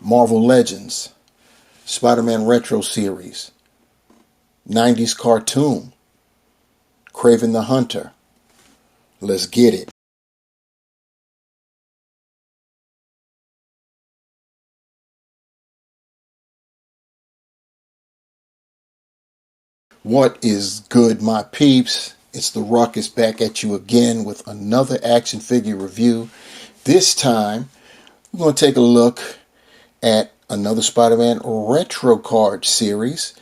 Marvel Legends, Spider-Man Retro Series, 90's cartoon, Kraven the Hunter. Let's get it. What is good, my peeps? It's the Ruckus back at you again with another action figure review. This time, we're going to take a look at another Spider-Man retro card series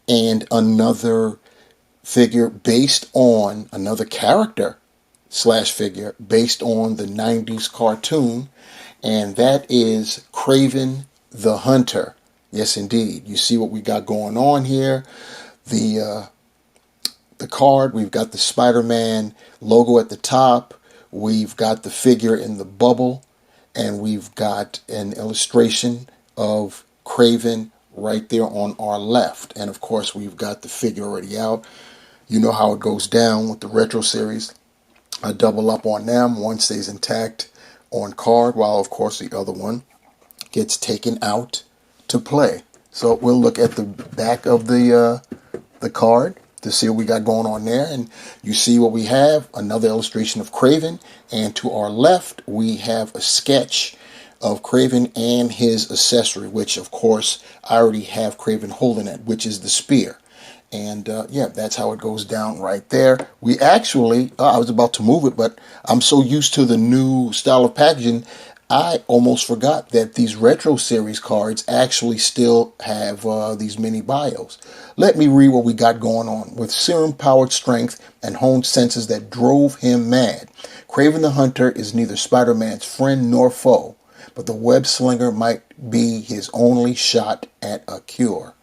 and another figure based on another character slash figure based on the 90's cartoon, and that is Kraven the Hunter. Yes, indeed. You see what we got going on here. The card, we've got the Spider-Man logo at the top, we've got the figure in the bubble, and we've got an illustration of Kraven right there on our left. And of course, we've got the figure already out. You know how it goes down with the retro series. I double up on them. One stays intact on card, while of course the other one gets taken out to play. So we'll look at the back of the card to see what we got going on there, and you see what we have, another illustration of Kraven, and to our left we have a sketch of Kraven and his accessory, which of course I already have Kraven holding it, which is the spear. And yeah, that's how it goes down right there. We actually, I was about to move it, but I'm so used to the new style of packaging, I almost forgot that these retro series cards actually still have these mini bios. Let me read what we got going on. With serum-powered strength and honed senses that drove him mad, Kraven the Hunter is neither Spider-Man's friend nor foe, but the web slinger might be his only shot at a cure.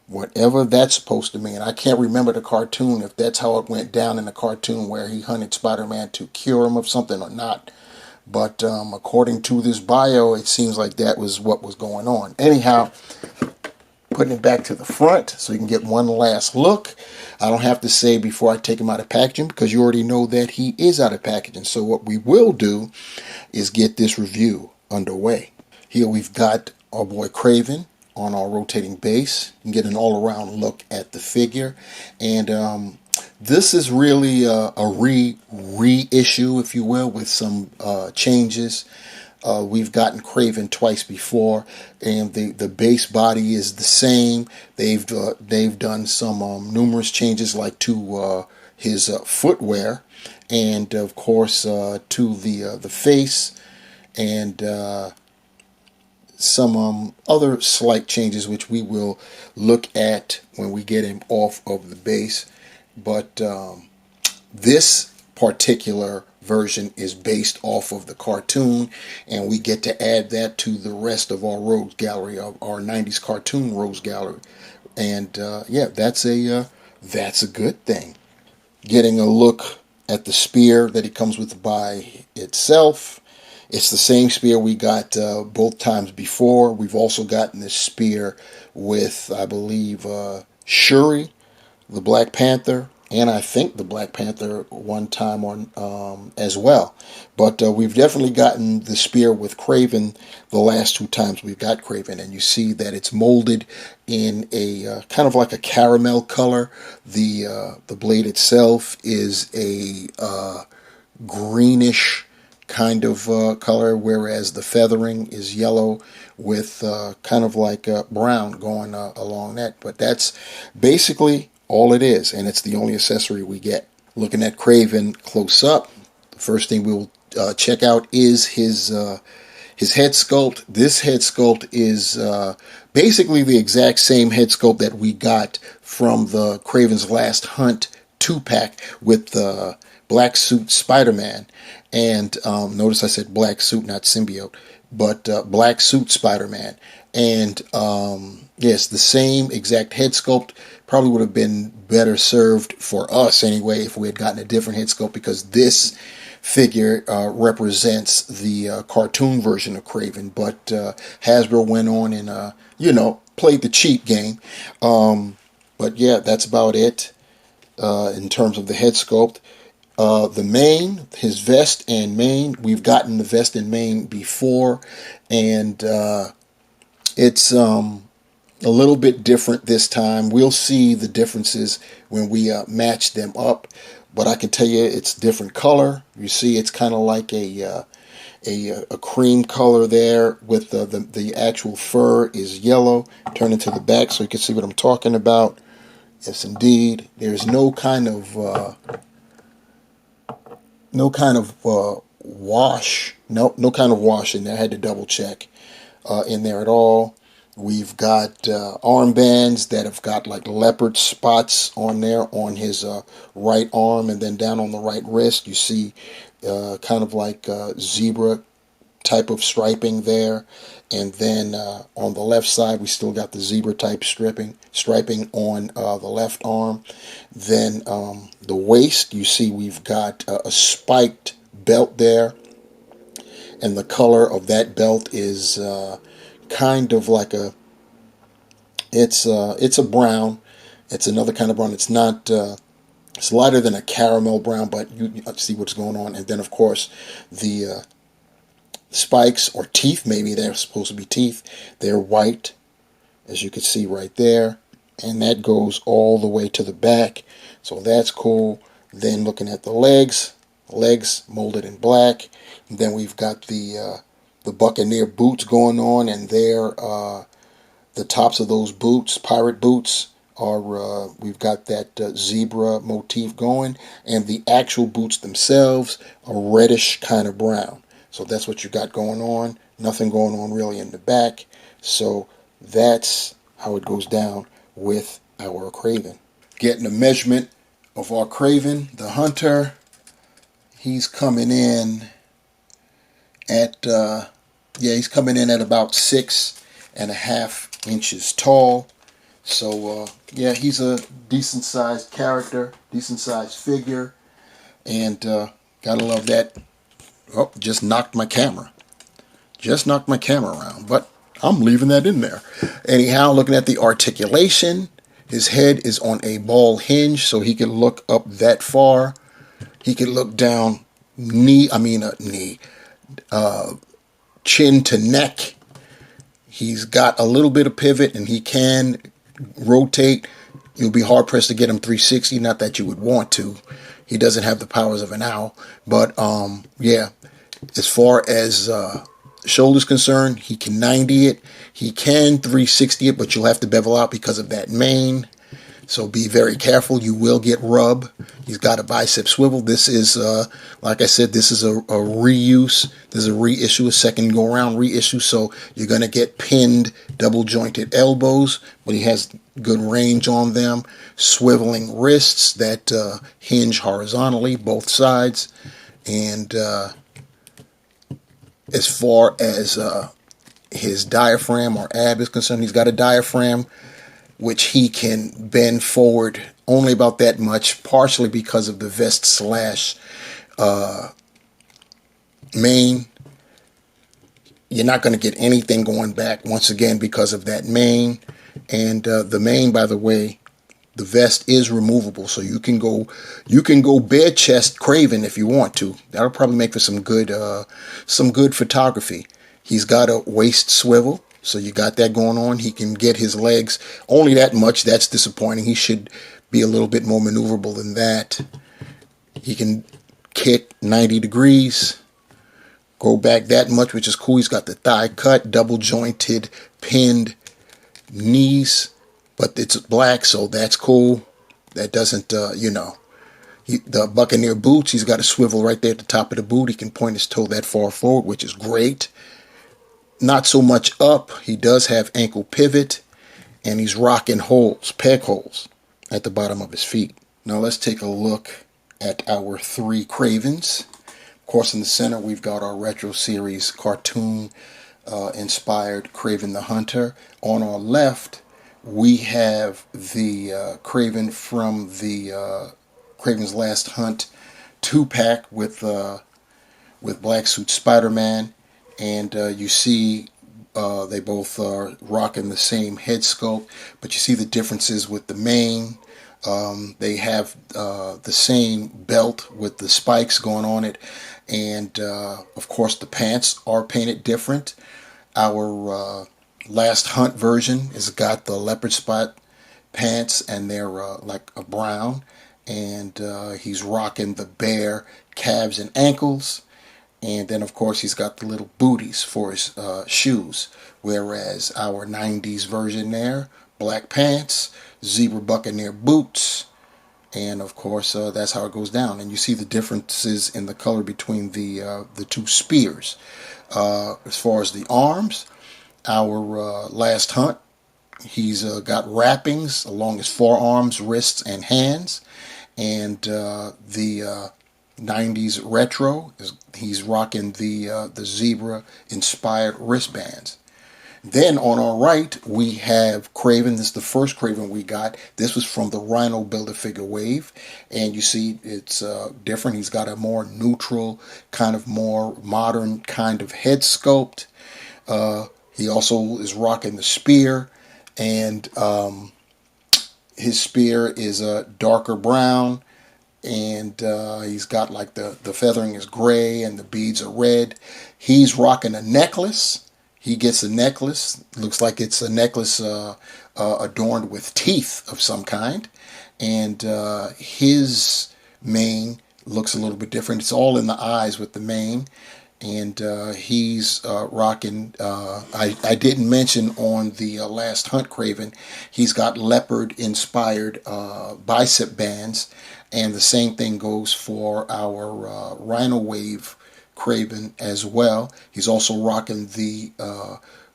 Whatever that's supposed to mean. I can't remember the cartoon, if that's how it went down in the cartoon where he hunted Spider-Man to cure him of something or not. But according to this bio, it seems like that was what was going on. Anyhow, putting it back to the front so you can get one last look. I don't have to say before I take him out of packaging because you already know that he is out of packaging. So what we will do is get this review underway. Here we've got our boy Kraven on our rotating base. You can get an all-around look at the figure. And this is really a reissue, if you will, with some changes. We've gotten Kraven twice before, and the base body is the same. They've done some numerous changes, like to his footwear, and of course to the face, and some other slight changes, which we will look at when we get him off of the base. But this particular version is based off of the cartoon, and we get to add that to the rest of our rogues gallery, of our 90's cartoon rogues gallery. And yeah, that's a good thing. Getting a look at the spear that it comes with by itself. It's the same spear we got both times before. We've also gotten this spear with, I believe, Shuri, the Black Panther, and I think the Black Panther one time on as well. But we've definitely gotten the spear with Kraven the last two times we've got Kraven, and you see that it's molded in a kind of like a caramel color. The blade itself is a greenish kind of color, whereas the feathering is yellow with kind of like brown going along that. But that's basically all it is, and it's the only accessory we get. Looking at Kraven close up, the first thing we will check out is his head sculpt. This head sculpt is basically the exact same head sculpt that we got from the Kraven's Last Hunt 2-pack with the black suit Spider-Man. And notice I said black suit, not symbiote, but black suit Spider-Man. And yes, the same exact head sculpt. Probably would have been better served for us anyway if we had gotten a different head sculpt, because this figure represents the cartoon version of Kraven. But Hasbro went on and played the cheat game. But yeah, that's about it in terms of the head sculpt. The mane, his vest and mane, we've gotten the vest and mane before, and It's a little bit different this time. We'll see the differences when we match them up, but I can tell you it's different color. You see, it's kind of like a cream color there, with the actual fur is yellow. Turn into the back so you can see what I'm talking about. Yes, indeed. There's no kind of wash. No kind of wash in there. I had to double check in there at all. We've got armbands that have got like leopard spots on there on his right arm, and then down on the right wrist you see kind of like zebra type of striping there. And then on the left side we still got the zebra type striping on the left arm. Then the waist, you see we've got a spiked belt there, and the color of that belt is kind of like it's a brown. It's another kind of brown. It's not it's lighter than a caramel brown, but you see what's going on. And then of course the spikes, or teeth, maybe they're supposed to be teeth, they're white, as you can see right there, and that goes all the way to the back, so that's cool. Then looking at the legs molded in black. And then we've got the Buccaneer boots going on, and they're the tops of those boots, pirate boots, are we've got that zebra motif going, and the actual boots themselves are reddish kind of brown. So that's what you got going on. Nothing going on really in the back. So that's how it goes down with our Kraven. Getting a measurement of our Kraven, the hunter. He's coming in at he's coming in at about 6.5 inches tall. So yeah, he's a decent sized character, decent sized figure, and gotta love that. Oh, just knocked my camera. Just knocked my camera around, but I'm leaving that in there. Anyhow, looking at the articulation, his head is on a ball hinge, so he can look up that far. He can look down chin to neck. He's got a little bit of pivot, and he can rotate. You'll be hard pressed to get him 360. Not that you would want to. He doesn't have the powers of an owl, but yeah. As far as shoulders concerned, he can 90 it. He can 360 it, but you'll have to bevel out because of that mane. So be very careful. You will get rub. He's got a bicep swivel. This is, like I said, this is a reuse. This is a reissue, a second go-around reissue. So you're going to get pinned, double-jointed elbows, but he has good range on them. Swiveling wrists that hinge horizontally, both sides. And as far as his diaphragm or ab is concerned, he's got a diaphragm which he can bend forward only about that much, partially because of the vest slash mane. You're not going to get anything going back, once again, because of that mane. And the mane, by the way, the vest is removable, so you can go bare chest Kraven if you want to. That'll probably make for some good photography. He's got a waist swivel, so you got that going on. He can get his legs only that much. That's disappointing. He should be a little bit more maneuverable than that. He can kick 90 degrees, go back that much, which is cool. He's got the thigh cut, double jointed, pinned knees, but it's black, so that's cool. That doesn't, the Buccaneer boots, he's got a swivel right there at the top of the boot. He can point his toe that far forward, which is great. Not so much up. He does have ankle pivot, and he's rocking peg holes at the bottom of his feet. Now let's take a look at our 3 Kravens. Of course, in the center, we've got our Retro Series cartoon inspired Kraven the Hunter. On our left, we have the Kraven from the Kraven's Last Hunt 2-pack with Black Suit Spider-Man, and you see they both are rocking the same head sculpt, but you see the differences with the mane. They have the same belt with the spikes going on it, and of course the pants are painted different. Our Last Hunt version has got the leopard spot pants, and they're like a brown, and he's rocking the bare calves and ankles. And then, of course, he's got the little booties for his shoes. Whereas our 90s version there, black pants, zebra buccaneer boots, and of course, that's how it goes down. And you see the differences in the color between the two spears. As far as the arms, our Last Hunt, he's got wrappings along his forearms, wrists, and hands. And the 90s retro, he's rocking the zebra inspired wristbands. Then on our right, we have Kraven. This is the first Kraven we got. This was from the Rhino Build-A-Figure wave. And you see it's different. He's got a more neutral, kind of more modern kind of head sculpt. He also is rocking the spear. And his spear is a darker brown. And he's got like the feathering is gray and the beads are red. He's rocking a necklace. He gets a necklace. Looks like it's a necklace adorned with teeth of some kind. And his mane looks a little bit different. It's all in the eyes with the mane. And he's rocking, I didn't mention on the Last Hunt Kraven, he's got leopard-inspired bicep bands. And the same thing goes for our Rhino Wave Kraven as well. He's also rocking the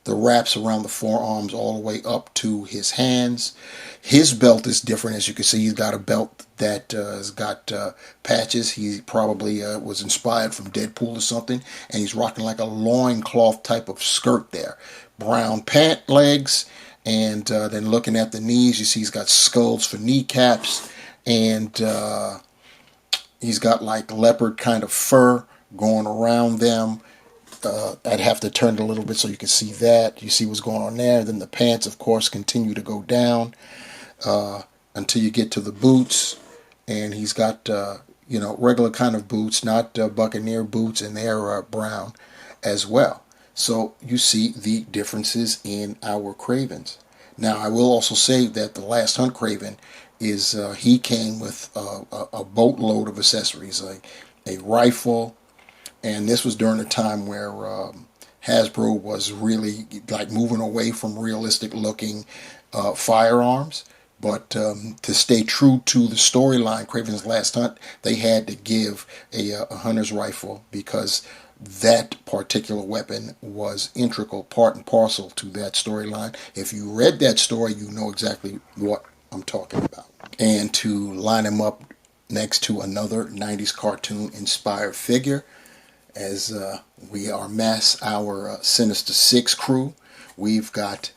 wraps around the forearms all the way up to his hands. His belt is different, as you can see. He's got a belt that has got patches. He probably was inspired from Deadpool or something, and he's rocking like a loincloth type of skirt there. Brown pant legs, and then looking at the knees, you see he's got skulls for kneecaps, and he's got like leopard kind of fur going around them. I'd have to turn it a little bit so you can see that. You see what's going on there. Then the pants, of course, continue to go down until you get to the boots. And he's got, regular kind of boots, not buccaneer boots, and they're brown as well. So you see the differences in our Kravens. Now, I will also say that the Last Hunt Kraven is, he came with a boatload of accessories, like a rifle. And this was during a time where Hasbro was really like moving away from realistic looking firearms. But to stay true to the storyline, Kraven's Last Hunt, they had to give a hunter's rifle because that particular weapon was integral, part and parcel to that storyline. If you read that story, you know exactly what I'm talking about. And to line him up next to another 90s cartoon inspired figure, as we are our Sinister Six crew, we've got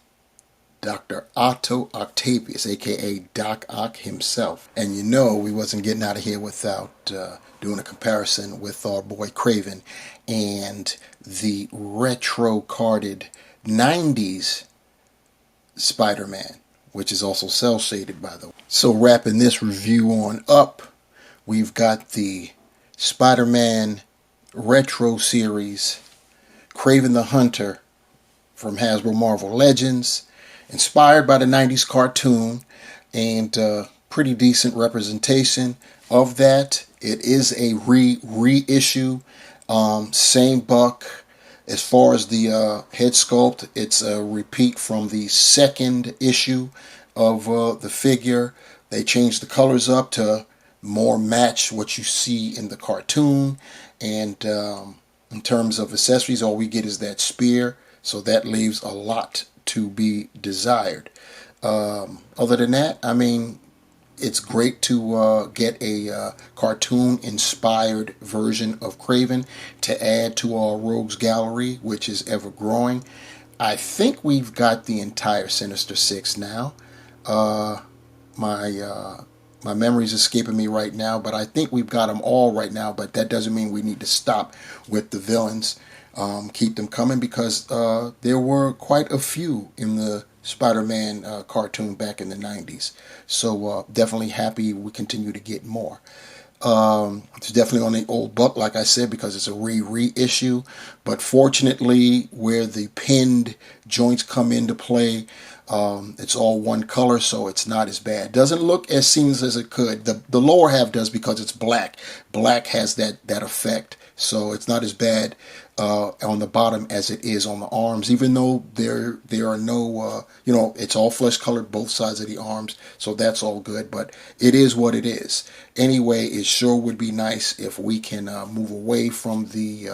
Dr. Otto Octavius, aka Doc Ock himself. And you know we wasn't getting out of here without doing a comparison with our boy Kraven and the retro-carded 90s Spider-Man, which is also cel-shaded, by the way. So wrapping this review on up, we've got the Spider-Man Retro Series Kraven the Hunter from Hasbro Marvel Legends, inspired by the 90s cartoon, and pretty decent representation of that. It is a reissue, same buck. As far as the head sculpt, it's a repeat from the second issue of the figure. They changed the colors up to more match what you see in the cartoon. And in terms of accessories, all we get is that spear. So that leaves a lot to be desired. Other than that, I mean, it's great to get a cartoon-inspired version of Kraven to add to our Rogues Gallery, which is ever growing. I think we've got the entire Sinister Six now. My memory's escaping me right now, but I think we've got them all right now. But that doesn't mean we need to stop with the villains. Keep them coming, because there were quite a few in the Spider-Man cartoon back in the 90s. So definitely happy we continue to get more. It's definitely on the old buck, like I said, because it's a reissue. But fortunately, where the pinned joints come into play, it's all one color, so it's not as bad. Doesn't look as seamless as it could. The lower half does because it's black. Black has that effect, so it's not as bad on the bottom as it is on the arms. Even though there are no, it's all flesh colored both sides of the arms, so that's all good. But it is what it is. Anyway, it sure would be nice if we can move away from the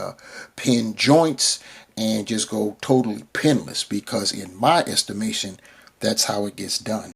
pin joints and just go totally pinless, because in my estimation, that's how it gets done.